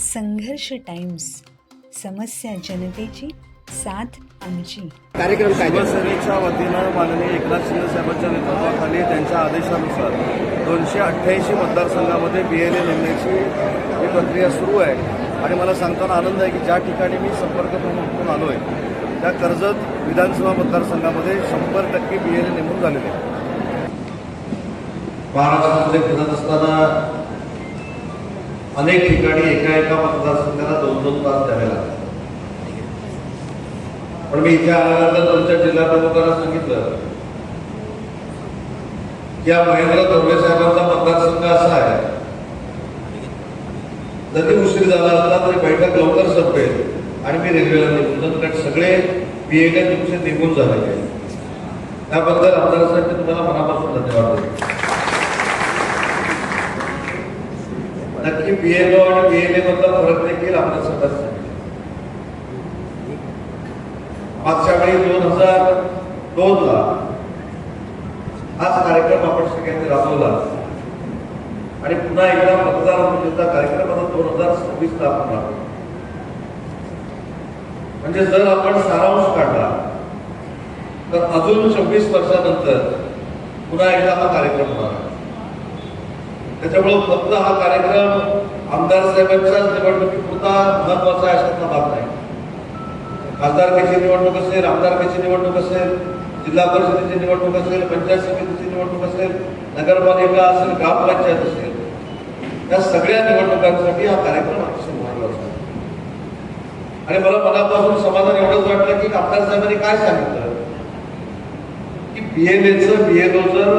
संघर्ष टाइम्स, समस्या जनतेची, साथ आमची. कार्यक्रम काय शिवसेनेच्या वतीनं माननीय एकनाथ शिंदे साहेबांच्या नेतृत्वाखाली त्यांच्या आदेशानुसार 288 मतदारसंघामध्ये BLA नेमण्याची ही प्रक्रिया सुरू आहे. आणि मला सांगताना आनंद आहे की ज्या ठिकाणी मी संपर्क प्रमुख म्हणून आलो आहे त्या कर्जत विधानसभा मतदारसंघामध्ये 100% BLA नेमून झालेले आहे. महाराष्ट्रामध्ये फिरत असताना अनेक ठिकाणी एका मतदारसंघाला 2-2 तास द्यावे लागतात. पण मी इथे आल्यानंतर तुमच्या जिल्हा प्रमुखांना सांगितलं की या महेंद्र धोरवे साहेबांचा मतदारसंघ असा आहे, जरी उशीर झाला असला तरी बैठक लवकर संपेल आणि मी रेल्वेला निघून कारण सगळे BLA तुमचे निघून झालेले आहेत. त्याबद्दल आमदारांसाठी तुम्हाला मनापासून धन्यवाद देतो. नक्की BLO आणि BLA मधला फरक देखील आपल्या समजत नाही. मागच्या वेळी 2002ला हाच कार्यक्रम आपण सगळ्यांनी राबवला आणि पुन्हा एकदा मतदार नोंदणीचा कार्यक्रम आता 2026ला आपण राबवला. म्हणजे जर आपण सारांश काढला तर अजून 26 वर्षानंतर पुन्हा एकदा हा कार्यक्रम होणार आहे. त्याच्यामुळे फक्त हा कार्यक्रम आमदार साहेबांच्याच निवडणुकीपुरता महत्वाचा आहे अशातला भाग नाही. खासदारकीची निवडणूक असेल, आमदारकीची निवडणूक असेल, जिल्हा परिषदेची निवडणूक असेल, पंचायत समितीची निवडणूक असेल, नगरपालिका असेल, ग्रामपंचायत असेल, या सगळ्या निवडणुकांसाठी हा कार्यक्रम अतिशय महत्वाचा आहे. आणि मला मनापासून समाधान एवढंच वाटलं की आमदार साहेबांनी काय सांगितलं की BLO जर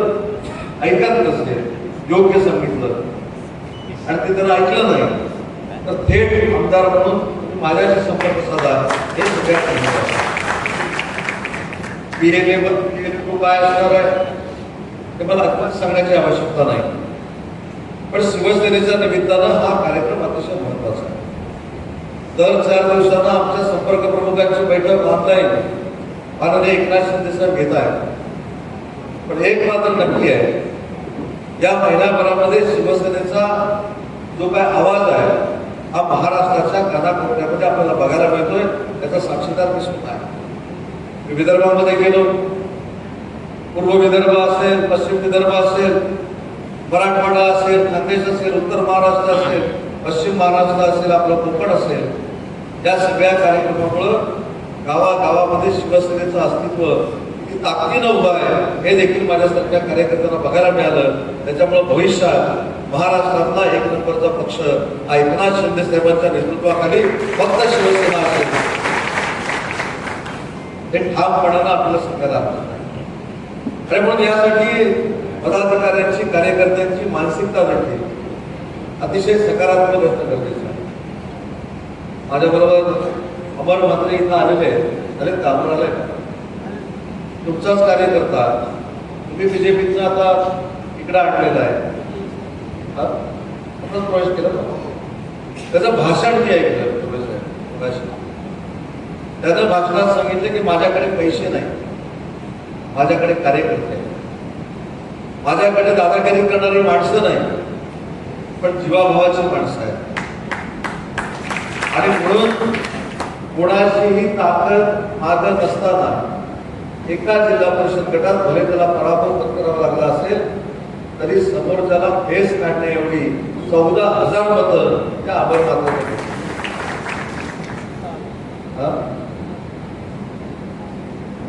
ऐकत नसेल, योग्य सांगितलं आणि ते त्यांना ऐकलं नाही तर थेट आमदार म्हणून माझ्याशी संपर्क साधा, हे सगळ्यात महत्त्वाचं. BLA काय असणार आहे ते मला आत्ताच सांगण्याची आवश्यकता नाही, पण शिवसेनेच्या निमित्तानं हा कार्यक्रम अतिशय महत्वाचा आहे. दर 4 दिवसांना आमच्या संपर्क प्रमुखांची बैठक ऑनलाईन माननीय एकनाथ शिंदे साहेब घेत आहेत. पण एक मात्र नक्की आहे, या महिन्याभरामध्ये शिवसेनेचा जो काय आवाज आहे हा महाराष्ट्राच्या कानाकोपऱ्यामध्ये आपल्याला बघायला मिळतोय, त्याचा साक्षीदार मी स्वतः आहे. मी विदर्भामध्ये गेलो, पूर्व विदर्भ असेल, पश्चिम विदर्भ असेल, मराठवाडा असेल, खानदेश असेल, उत्तर महाराष्ट्र असेल, पश्चिम महाराष्ट्र असेल, आपलं कोकण असेल, या सगळ्या कार्यक्रमामुळं गावागावामध्ये शिवसेनेचं अस्तित्व किती ताकदीनं उभं आहे हे देखील माझ्यासारख्या कार्यकर्त्यांना बघायला मिळालं. त्याच्यामुळे भविष्यात महाराष्ट्रातला 1 नंबरचा पक्ष हा एकनाथ शिंदे साहेबांच्या नेतृत्वाखाली फक्त शिवसेना असेल हे ठामपणानं आपल्याला सांगायला हवं. आणि म्हणून यासाठी पदाधिकाऱ्यांची, कार्यकर्त्यांची मानसिकता देखील अतिशय सकारात्मक असणं गरजेचं आहे. माझ्याबरोबर अमर म्हात्रे इथं आलेले आहेत, कामून आले, तुमचाच कार्यकर्ता, तुम्ही BJPचं आता इकडे आणलेला आहे, आपण प्रवेश केला ना, त्याचं भाषण मी ऐकलं थोडंसं. त्यानं भाषणात सांगितलं की माझ्याकडे पैसे नाही, माझ्याकडे कार्यकर्ते आहेत, माझ्याकडे दादागिरी करणारी माणसं नाही, पण जीवाभावाची माणसं आहेत. आणि म्हणून कोणाचीही ताकद मागत असताना एका जिल्हा परिषद गटात भले त्याला पराभव पत्करावा लागला असेल तरी समोरच्याला फेस काढणे एवढी 14,000 मतं त्या अमरनाथाकडे.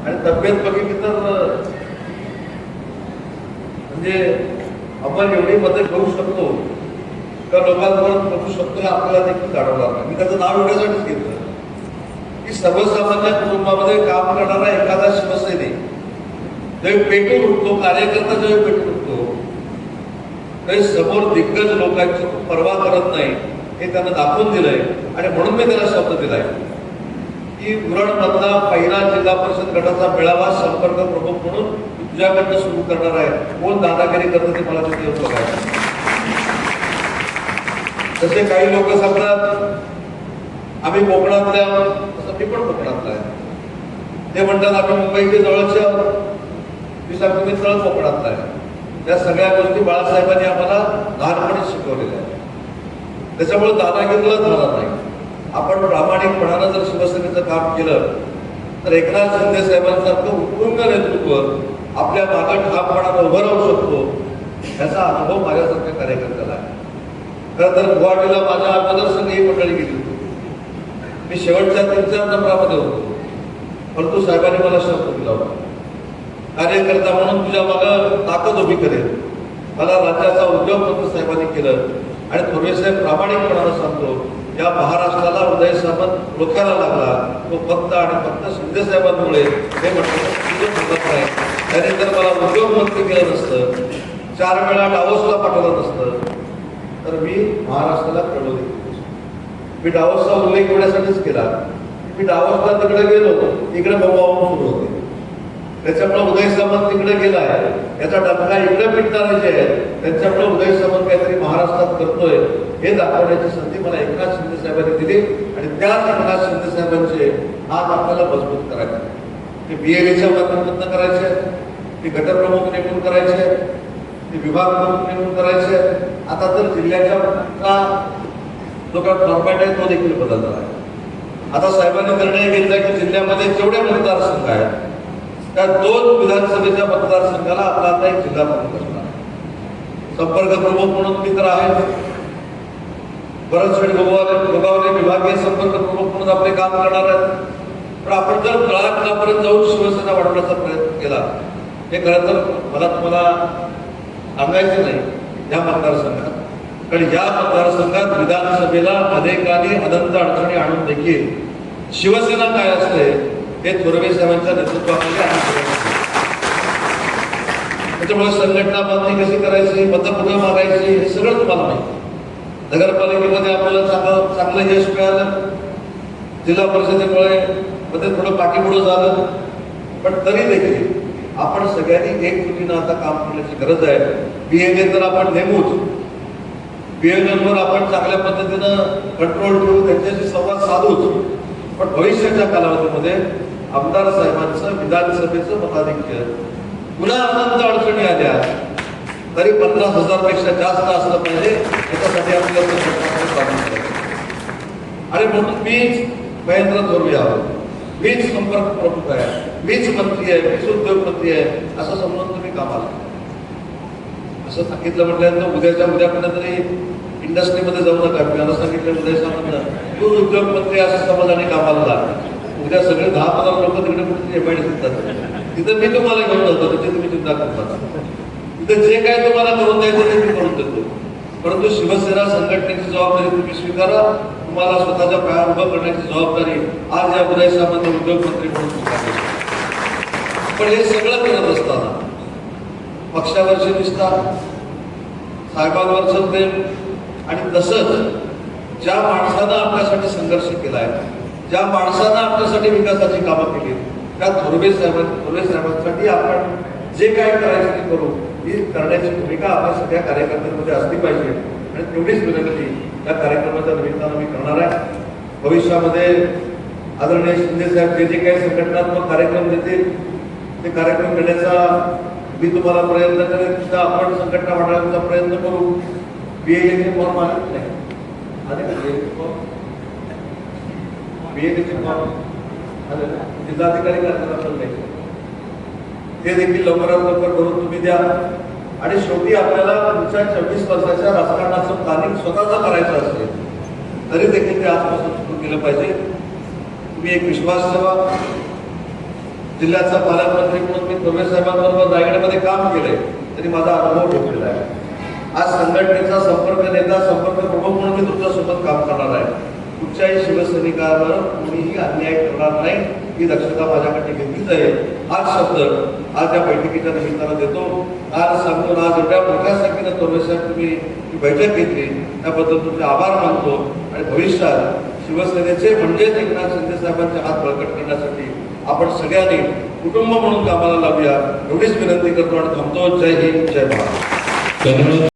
आणि तब्येत बघितली तर म्हणजे आपण एवढी मतं घेऊ शकतो का लोकांपर्यंत पोहोचू शकतो हे आपल्याला देखील जाणवलं लागलं. मी त्याचं नाव एवढ्यासाठीच घेतलं की सर्वसामान्य कुटुंबामध्ये काम करणारा एखादा शिवसैनिक जेव्हा पेटून उठतो, कार्यकर्ता जेव्हा पेटून उठतो, तरी समोर दिग्गज लोकांची पर्वा करत नाही हे त्यानं दाखवून दिलंय. आणि म्हणून मी त्याला शब्द दिलाय की उरणमधला पहिला जिल्हा परिषद गटाचा मेळावा संपर्क प्रमुख म्हणून तुझ्याकडनं सुरू करणार आहे. कोण दादागिरी करतं ते मला तिथे येऊन बघायचं. जसे काही लोक सांगतात आम्ही कोकणातले आहोत, तसं मी पण कोकणातला आहे. ते म्हणतात आम्ही मुंबईच्या जवळचे आहोत, मी सांगतो मी तळ कोकणातला आहे. त्या सगळ्या गोष्टी बाळासाहेबांनी आम्हाला लहानपणी शिकवलेल्या आहेत. त्याच्यामुळे दादागिरीला झाला नाही. आपण प्रामाणिकपणानं जर शिवसेनेचं काम केलं तर एकनाथ शिंदे साहेबांसारखं उत्तुंग नेतृत्व आपल्या मागे ठामपणानं उभं राहू शकतो याचा अनुभव माझ्यासारख्या कार्यकर्त्याला आहे. खरं तर गुवाहाटीला माझ्या अगोदर ही मंडळी गेली होती. मी शेवटच्या 3-4 नंबरामध्ये होतो, परंतु साहेबांनी मला शब्द दिला होता, कार्यकर्ता म्हणून तुझ्या मागं ताकद उभी करेल. मला राज्याचा उद्योग मंत्री साहेबांनी केलं आणि थोरवे साहेब प्रामाणिकपणानं सांगतो, या महाराष्ट्राला उदय सामंत ओळखायला लागला तो फक्त आणि फक्त शिंदे साहेबांमुळे. हे म्हटलं नाही, त्याने जर मला उद्योग मंत्री केलं नसतं, 4 वेळा डावोसला पाठवलं नसतं, तर मी महाराष्ट्राला कळवलं देतो. मी डावोसचा उल्लेख एवढ्यासाठीच केला, मी डावोसला तिकडे गेलो, इकडे बोंबाबोंब सुरू होते. त्याच्यामुळे उदय सामंत तिकडे गेलाय, याचा डबका इकडे पिटणारे जे आहेत त्यांच्यामुळे उदय सामंत काहीतरी महाराष्ट्रात करतोय हे दाखवण्याची संधी मला एकनाथ शिंदे साहेबांनी दिली आणि त्याच एकनाथ शिंदे साहेबांचे हात आपल्याला मजबूत करायचे. ते BLAच्या माध्यमातून करायचे, ते गटप्रमुख नेमून करायचे, ते विभाग प्रमुख नेमून करायचे. आता तर जिल्ह्याच्या जो काय फॉर्मॅट आहे तो देखील बदलला आहे. आता साहेबांनी निर्णय घेतला की जिल्ह्यामध्ये जेवढे मतदारसंघ आहेत त्या 2 विधानसभेच्या मतदारसंघाला आपला आता एक जिल्हा प्रमुख असणार. संपर्क प्रमुख म्हणून मी तर आहे, बरंच वेळ गोगावले विभागीय संपर्क प्रमुख म्हणून आपले काम करणार आहेत. पण आपण जर तळागाळापर्यंत जाऊन शिवसेना वाढवण्याचा प्रयत्न केला, हे खरं तर मला तुम्हाला सांगायचं नाही या मतदारसंघात, कारण या मतदारसंघात विधानसभेला अनेकांनी अनंत अडचणी आणून देखील शिवसेना काय असते हे थोरवे साहेबांच्या नेतृत्वाखाली आम्ही. त्याच्यामुळे संघटना बांधणी कशी करायची, मतं कुठं मागायची हे सगळं तुम्हाला माहिती. नगरपालिकेमध्ये आपल्याला चांगलं यश मिळालं, जिल्हा परिषदेमुळे मध्ये थोडं पाठीपुढं झालं, पण तरी देखील आपण सगळ्यांनी एकजुटीनं आता काम करण्याची गरज आहे. BLA तर आपण नेमूच, BLAवर आपण चांगल्या पद्धतीनं कंट्रोल ठेवू, त्यांच्याशी संवाद साधूच, पण भविष्याच्या कालावधीमध्ये आमदार साहेबांचं विधानसभेचं मताधिक्य पुन्हा अनंत अडचणी आल्या तरी 50,000 पेक्षा जास्त असलं पाहिजे, याच्यासाठी आपल्याला. आणि म्हणून मीच महेंद्र थोरवे आहोत, मीच संपर्क प्रमुख आहे, मीच मंत्री आहे, मीच उद्योगमंत्री आहे असं समजून तुम्ही कामाला. असं सांगितलं म्हटल्यानंतर उद्यापर्यंत तरी इंडस्ट्रीमध्ये जाऊ नका. मी असं सांगितलं उदय सामंत तू उद्योगमंत्री असं समाजाने कामाला लाग. उद्या सगळे 10-15 लोक तिकडे कुठे MIDC येतात, तिथं मी तुम्हाला घेऊन जातो, त्याची तुम्ही चिंता करता. तिथं जे काय तुम्हाला करून द्यायचं ते मी करून देतो, परंतु शिवसेना संघटनेची जबाबदारी तुम्ही स्वीकारा. तुम्हाला स्वतःच्या पायावर उभं करण्याची जबाबदारी आज या उदय सामंत उद्योगमंत्री म्हणून स्वीकारली. पण हे सगळं करत असताना पक्षावरचे निष्ठा, साहेबांवरचं प्रेम आणि तसंच ज्या माणसानं आपल्यासाठी संघर्ष केलाय, ज्या माणसानं आपल्यासाठी विकासाची कामं केली, त्या थोरवे साहेबांसाठी आपण जे काय करायचं ते करू, ही करण्याची भूमिका आपल्या सगळ्या कार्यकर्त्यांमध्ये असली पाहिजे. आणि तेवढीच विनंती या कार्यक्रमाच्या निमित्तानं मी करणार आहे. भविष्यामध्ये आदरणीय शिंदे साहेब जे काही संघटनात्मक कार्यक्रम देतील ते कार्यक्रम घेण्याचा मी तुम्हाला प्रयत्न करेन. तिथं आपण संघटना वाढवण्याचा प्रयत्न करू. BLAचे फॉर्म आलेच नाही, BLAचे फॉर्म जिल्हाधिकारी कार्यालयात नाही, ते देखील लवकरात लवकर करून तुम्ही द्या. आणि शेवटी आपल्याला पुढच्या 24 वर्षाच्या राजकारणाचं प्लॅनिंग स्वतःचं करायचं असेल तरी देखील ते आजपासून सुरू केलं पाहिजे. तुम्ही एक विश्वास ठेवा. जिल्ह्याचा पालकमंत्री म्हणून मी थोरवे साहेबांबरोबर रायगडमध्ये काम केलंय, तरी माझा अनुभव घेतलेला आहे. आज संघटनेचा संपर्क नेता, संपर्क प्रमुख म्हणून मी तुमच्यासोबत काम करणार आहे. कुठच्याही शिवसैनिकावर कोणीही अन्याय करणार नाही ही दक्षता माझ्याकडे घेतली जाईल. हाच शब्द आज या बैठकीच्या निमित्तानं देतो. आज सांगतो, आज एवढ्या मोठ्या संख्येनं थोरवे साहेब तुम्ही ही बैठक घेतली त्याबद्दल तुमचे आभार मानतो. आणि भविष्यात शिवसेनेचे म्हणजेच एकनाथ शिंदे साहेबांचे हात बळकट करण्यासाठी आपण सगळ्यांनी कुटुंब म्हणून कामाला लावूया एवढीच विनंती करतो आणि थांबतो. जय हिंद, जय महाराष्ट्र.